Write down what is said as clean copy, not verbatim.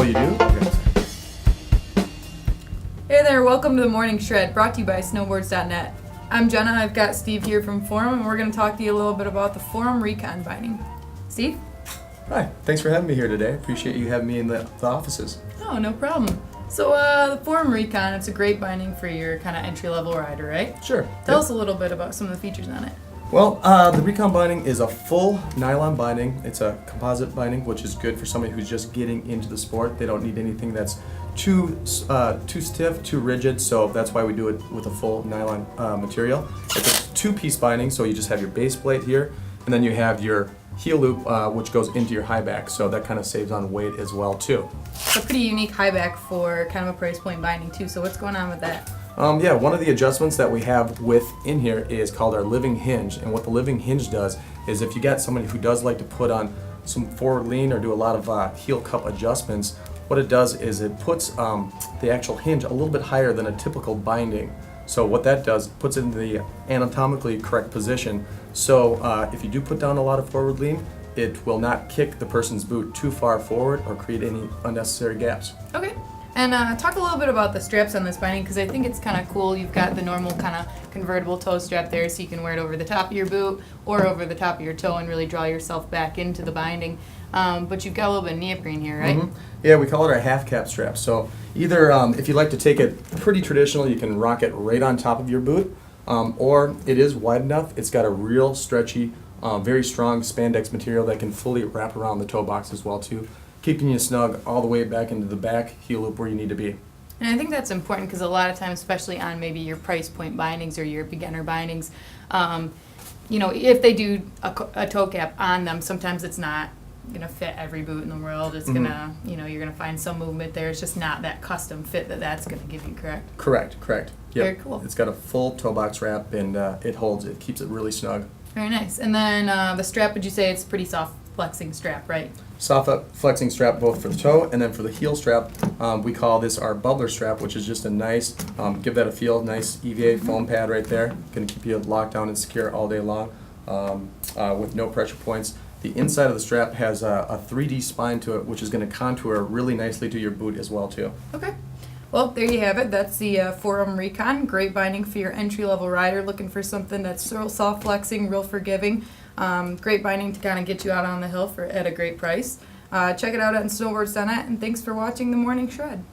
Oh, you do? Okay. Hey there, welcome to the Morning Shred, brought to you by snowboards.net. I'm Jenna, I've got Steve here from Forum, and we're going to talk to you a little bit about the Forum Recon binding. Steve? Hi, thanks for having me here today. Appreciate you having me in the offices. Oh, no problem. So the Forum Recon, it's a great binding for your kind of entry-level rider, right? Sure. Tell us a little bit about some of the features on it. Well, the Recon binding is a full nylon binding. It's a composite binding, which is good for somebody who's just getting into the sport. They don't need anything that's too stiff, too rigid, so that's why we do it with a full nylon material. It's a two-piece binding, so you just have your base plate here, and then you have your heel loop, which goes into your high back, so that kind of saves on weight as well, too. It's a pretty unique high back for kind of a price point binding, too, so what's going on with that? Yeah, one of the adjustments that we have within here is called our living hinge, and what the living hinge does is if you got somebody who does like to put on some forward lean or do a lot of heel cup adjustments, what it does is it puts the actual hinge a little bit higher than a typical binding. So what that does, puts it in the anatomically correct position. So if you do put down a lot of forward lean, it will not kick the person's boot too far forward or create any unnecessary gaps. Okay. And talk a little bit about the straps on this binding, because I think it's kind of cool. You've got the normal kind of convertible toe strap there, so you can wear it over the top of your boot or over the top of your toe and really draw yourself back into the binding. But you've got a little bit of neoprene here, right? Mm-hmm. Yeah, we call it our half cap strap. So either if you like to take it pretty traditional, you can rock it right on top of your boot, or it is wide enough. It's got a real stretchy, very strong spandex material that can fully wrap around the toe box as well too, keeping you snug all the way back into the back heel loop where you need to be. And I think that's important because a lot of times, especially on maybe your price point bindings or your beginner bindings, if they do a toe cap on them, sometimes it's not going to fit every boot in the world. It's going to, you're going to find some movement there. It's just not that custom fit that's going to give you, correct? Correct. Yep. Very cool. It's got a full toe box wrap and it keeps it really snug. Very nice. And then the strap, would you say it's pretty soft flexing strap, right? Soft flexing strap both for the toe and then for the heel strap. We call this our bubbler strap, which is just a nice, give that a feel, nice EVA foam pad right there. Going to keep you locked down and secure all day long with no pressure points. The inside of the strap has a 3D spine to it, which is going to contour really nicely to your boot as well too. Okay. Well, there you have it. That's the Forum Recon. Great binding for your entry-level rider looking for something that's real soft flexing, real forgiving. Great binding to kind of get you out on the hill at a great price. Check it out at snowboards.net, and thanks for watching the Morning Shred.